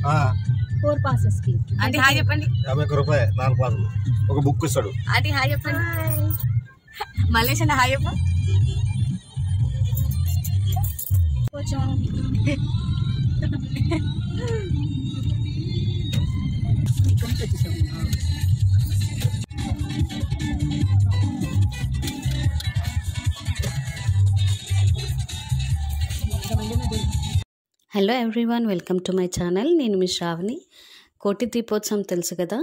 4 passes కి aunty hi చెప్పండి. 50 రూపాయలు 4 పాసులు ఒక బుక్ ఇస్తాడు. ఆంటీ హాయ్ చెప్పండి. మల్లేష్ అన్న హాయ్ చెప్పు. కొంచెం hello everyone, welcome to my channel. నేను మీ శ్రావణి. కోటి దీపోత్సవం తెలుసు కదా,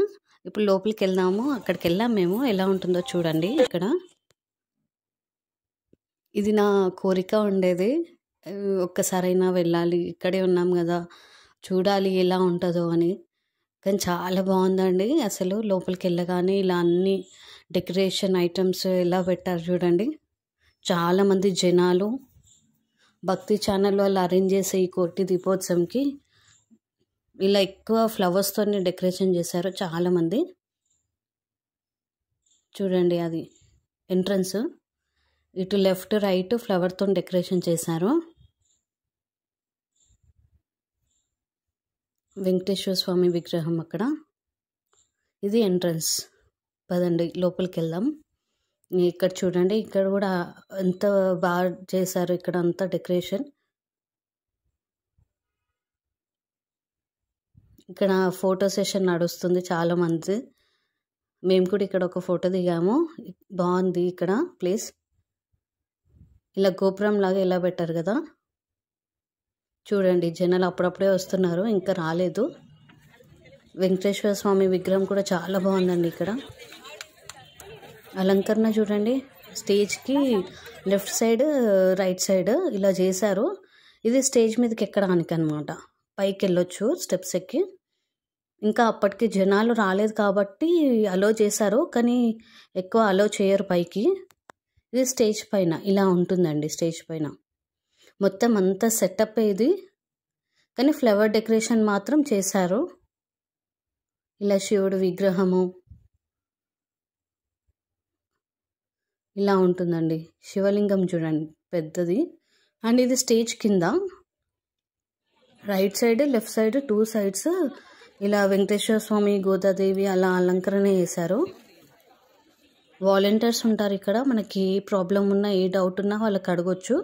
ఇప్పుడు లోపలికి వెళ్దాము. అక్కడికి వెళ్ళాం మేము. ఎలా ఉంటుందో చూడండి. ఇక్కడ ఇది నా కోరిక ఉండేది, ఒక్కసారైనా వెళ్ళాలి, ఇక్కడే ఉన్నాం కదా, చూడాలి ఎలా ఉంటుందో అని. కానీ చాలా బాగుందండి. అసలు లోపలికి వెళ్ళగానే ఇలా అన్ని డెకరేషన్ ఐటమ్స్ ఎలా పెట్టారు చూడండి. చాలామంది జనాలు భక్తి ఛానల్ వాళ్ళు అరేంజ్ చేసే ఈ కోటి దీపోత్సవంకి ఇలా ఎక్కువ ఫ్లవర్స్తో డెకరేషన్ చేశారు చాలామంది. చూడండి, అది ఎంట్రన్స్. ఇటు లెఫ్ట్ రైట్ ఫ్లవర్తో డెకరేషన్ చేశారు. వెంకటేశ్వర స్వామి విగ్రహం అక్కడ. ఇది ఎంట్రన్స్. పదండి లోపలికి వెళ్దాం. ఇక్కడ చూడండి, ఇక్కడ కూడా ఎంత బాగా చేశారు. ఇక్కడ అంతా డెకరేషన్. ఇక్కడ ఫోటో సెషన్ నడుస్తుంది చాలా మంది. మేము కూడా ఇక్కడ ఒక ఫోటో దిగాము. బాగుంది ఇక్కడ ప్లేస్. ఇలా గోపురం లాగా ఇలా పెట్టారు కదా. చూడండి, జనాలు అప్పుడప్పుడే వస్తున్నారు, ఇంకా రాలేదు. వెంకటేశ్వర స్వామి విగ్రహం కూడా చాలా బాగుందండి. ఇక్కడ అలంకరణ చూడండి. స్టేజ్కి లెఫ్ట్ సైడ్ రైట్ సైడ్ ఇలా చేశారు. ఇది స్టేజ్ మీదకి ఎక్కడానికి అనమాట. పైకి వెళ్ళొచ్చు స్టెప్స్ ఎక్కి. ఇంకా అప్పటికి జనాలు రాలేదు కాబట్టి అలో చేశారు, కానీ ఎక్కువ అలో చేయరు పైకి. ఇది స్టేజ్ పైన ఇలా ఉంటుందండి. స్టేజ్ పైన మొత్తం అంతా సెటప్ ఇది, కానీ ఫ్లవర్ డెకరేషన్ మాత్రం చేశారు. ఇలా శివుడు విగ్రహము ఇలా ఉంటుందండి. శివలింగం చూడండి పెద్దది. అండ్ ఇది స్టేజ్ కింద right side left side 2 sides ఇలా వెంకటేశ్వర స్వామి గోదాదేవి అలా అలంకరణ చేశారు. వాలంటీర్స్ ఉంటారు ఇక్కడ. మనకి ఏ ప్రాబ్లం ఉన్నా ఏ డౌట్ ఉన్నా వాళ్ళకి అడగొచ్చు.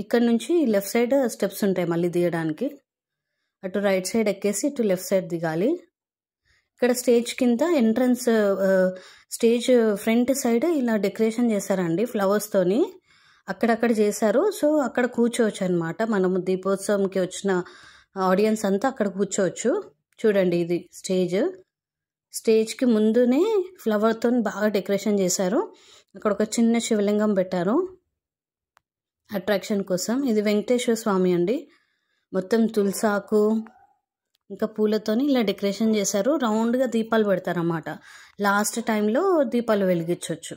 ఇక్కడ నుంచి లెఫ్ట్ సైడ్ స్టెప్స్ ఉంటాయి మళ్ళీ దిగడానికి. అటు రైట్ సైడ్ ఎక్కేసి ఇటు లెఫ్ట్ సైడ్ దిగాలి. ఇక్కడ స్టేజ్ కింద ఎంట్రన్స్, స్టేజ్ ఫ్రంట్ సైడ్ ఇలా డెకరేషన్ చేశారండి ఫ్లవర్స్తోని. అక్కడక్కడ చేశారు. సో అక్కడ కూర్చోవచ్చు అనమాట. మనము దీపోత్సవంకి వచ్చిన ఆడియన్స్ అంతా అక్కడ కూర్చోవచ్చు. చూడండి, ఇది స్టేజ్. స్టేజ్కి ముందునే ఫ్లవర్తో బాగా డెకరేషన్ చేశారు. అక్కడ ఒక చిన్న శివలింగం పెట్టారు అట్రాక్షన్ కోసం. ఇది వెంకటేశ్వర స్వామి అండి. మొత్తం తులసాకు ఇంకా పూలతోని ఇలా డెకరేషన్ చేశారు. రౌండ్గా దీపాలు పెడతారన్నమాట. లాస్ట్ టైంలో దీపాలు వెలిగించవచ్చు.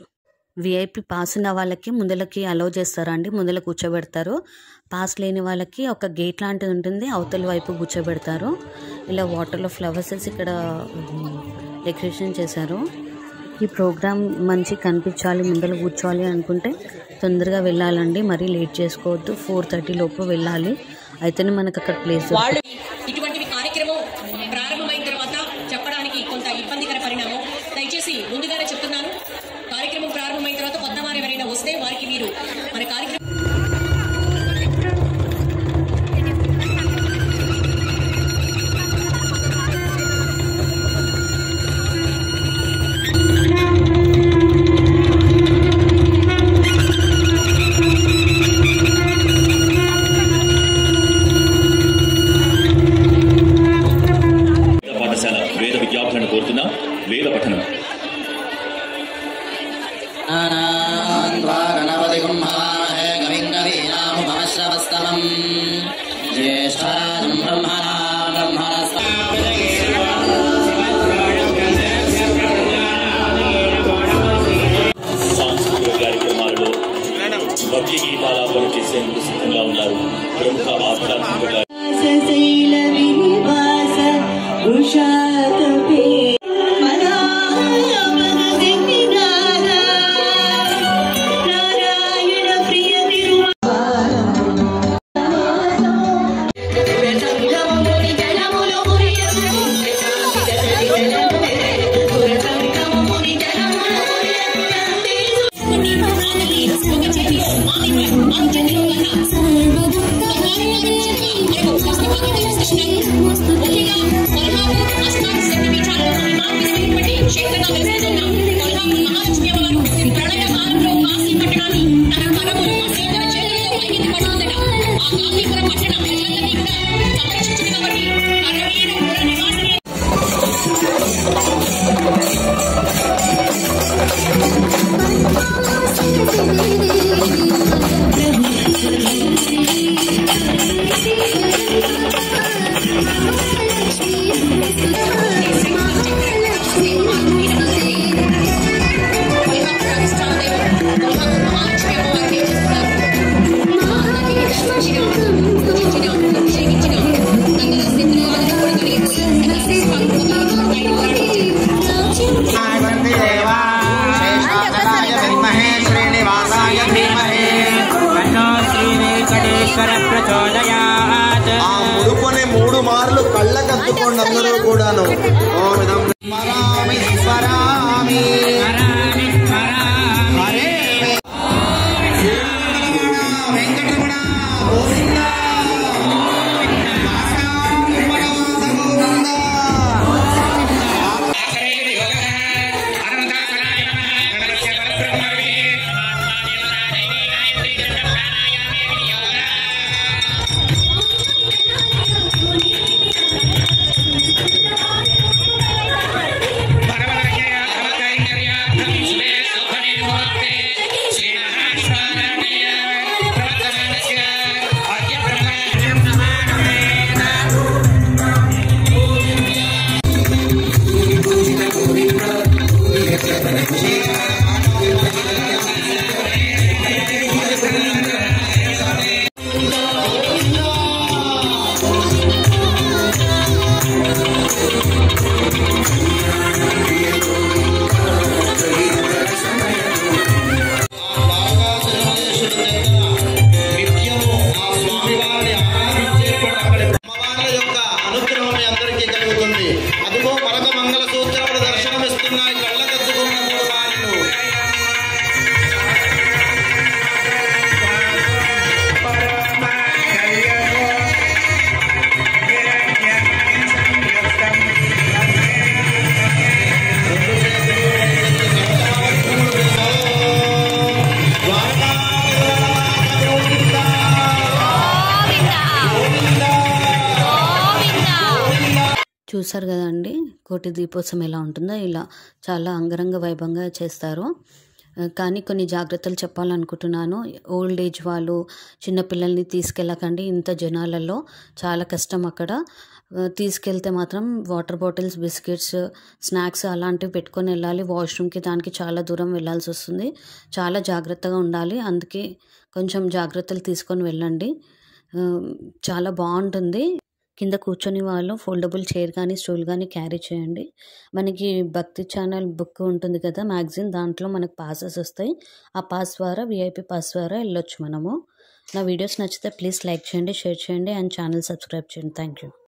విఐపి పాస్ ఉన్న వాళ్ళకి ముందలకి అలౌ చేస్తారండి. ముందల కూర్చోబెడతారు. పాస్ లేని వాళ్ళకి ఒక గేట్ లాంటిది ఉంటుంది, అవతల వైపు కూర్చోబెడతారు. ఇలా వాటర్లో ఫ్లవర్స్ ఇక్కడ డెకరేషన్ చేశారు. ఈ ప్రోగ్రామ్ మంచి కనిపించాలి, ముందర కూర్చోవాలి అనుకుంటే తొందరగా వెళ్ళాలండి. మరీ లేట్ చేసుకోవద్దు. 4:30 లోపు వెళ్ళాలి. అయితేనే మనకు అక్కడ ప్లేస్. ఇటువంటి కార్యక్రమం ప్రారంభమైన తర్వాత చెప్పడానికి కొంత ఇబ్బందికర పరిణామం. దయచేసి ముందుగానే చెప్తున్నాను, కార్యక్రమం ప్రారంభమైన తర్వాత కొత్త వారు ఎవరైనా వస్తే వారికి మీరు మన కార్యక్రమం కోరుతున్నాం. వేద పఠనం. సాంస్కృతిక కార్యక్రమాలలో భక్తి గీతాలాపన చేసేందుకు సిద్ధంగా ఉన్నారు ప్రముఖ ఆధ్యాత్మిక Jai అస్మాత్ శక్తి పీఠాల్లో మహిమాన్వితులైనటువంటి క్షేత్రంగా వెలుస్తున్న కొల్హాపూర్ మహాలక్ష్మి అమ్మవారు ప్రళయ కాలంలో కాశీ పట్టణాన్ని తన కరములు సీతల చేతులతో పైకి పడుతుందట. ఆ కాశీపురం పట్టణం ప్రజలందరినీ కూడా సంరక్షించింది కాబట్టి కరవీరు పుర నివాసిని ఆ ముడుపుని 3 మార్లు కళ్ళకద్దుకోండి అందరూ కూడాను. అదిగో పరక మంగళ సూత్రములు దర్శనమిస్తున్నాయి కళ్ళకద్దుకున్న 3 మార్లు. చూసారు కదండి కోటి దీపోత్సవం ఎలా ఉంటుందో. ఇలా చాలా అంగరంగ వైభవంగా చేస్తారు. కానీ కొన్ని జాగ్రత్తలు చెప్పాలనుకుంటున్నాను. ఓల్డ్ ఏజ్ వాళ్ళు చిన్నపిల్లల్ని తీసుకెళ్ళకండి. ఇంత జనాలలో చాలా కష్టం అక్కడ. తీసుకెళ్తే మాత్రం వాటర్ బాటిల్స్, బిస్కెట్స్, స్నాక్స్ అలాంటివి పెట్టుకొని వెళ్ళాలి. వాష్రూమ్కి దానికి చాలా దూరం వెళ్ళాల్సి వస్తుంది. చాలా జాగ్రత్తగా ఉండాలి. అందుకే కొంచెం జాగ్రత్తలు తీసుకొని వెళ్ళండి. చాలా బాగుంటుంది. కింద కూర్చొని వాళ్ళు ఫోల్డబుల్ చైర్ కానీ స్టూల్ కానీ క్యారీ చేయండి. మనకి భక్తి ఛానల్ బుక్ ఉంటుంది కదా, మ్యాగజైన్, దాంట్లో మనకు పాసెస్ వస్తాయి. ఆ పాస్ ద్వారా, VIP పాస్ ద్వారా వెళ్ళొచ్చు మనము. నా వీడియోస్ నచ్చితే ప్లీజ్ లైక్ చేయండి, షేర్ చేయండి అండ్ ఛానల్ సబ్స్క్రైబ్ చేయండి. Thank you.